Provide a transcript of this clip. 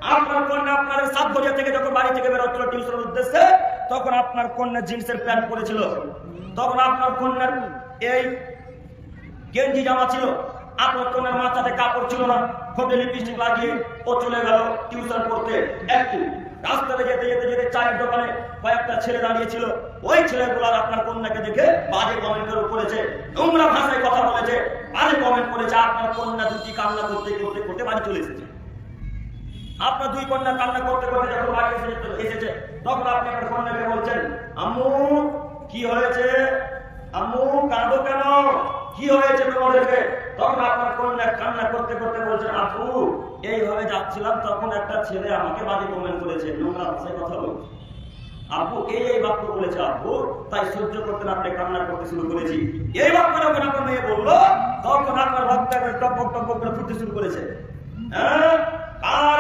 আপনার কন্যা আপনার সাতগড়িয়া থেকে যখন বাড়ি থেকে বেরোচ্ছিল টিউশনের উদ্দেশ্যে, তখন আপনার কন্যা জিন্সের প্যান্ট পরেছিল, তখন আপনার কন্যার এই গেঞ্জি জামা ছিল, আপনার কন্যার মাথাতে কাপড় ছিল না, ঠোঁটে লিপস্টিক লাগিয়ে ও চলে গেল টিউশন করতে। একটু রাস্তাতে যেতে যেতে যেতে চায়ের দোকানে কয়েকটা ছেলে দাঁড়িয়েছিল, ওই ছেলেগুলার আপনার কন্যাকে দেখে বাজে কমেন্ট করেছে, নোংরা ভাষায় কথা বলেছে, বাজে কমেন্ট করেছে। আপনার কন্যা দুটি কান্না করতে করতে করতে বাড়ি চলে এসেছে। আপনার দুই কন্যা কান্না করতে করতে যখন বাড়ি এসেছে, তখন আপনি আপনার কন্যাকে বলছেন, আম্মু কি হয়েছে, আম্মু কাঁদো কেন, কি হয়েছে তোমাদেরকে? তখন আপনার কন্যা কান্না করতে করতে বলছেন, আপু এইভাবে যাচ্ছিলাম, তখন একটা ছেলে আমাকে বাজে কমেন্ট করেছে, নোংরা ভাষায় কথা বলছে। আপু এই বাক্য বলেছে আপু, তাই সহ্য করতে না পেরে কান্না করতে শুরু করেছি। এই বাক্য যখন আপনার মেয়ে বললো, তখন আপনার ভক্ত টপক টপক করে ফুটতে শুরু করেছে। হ্যাঁ, আর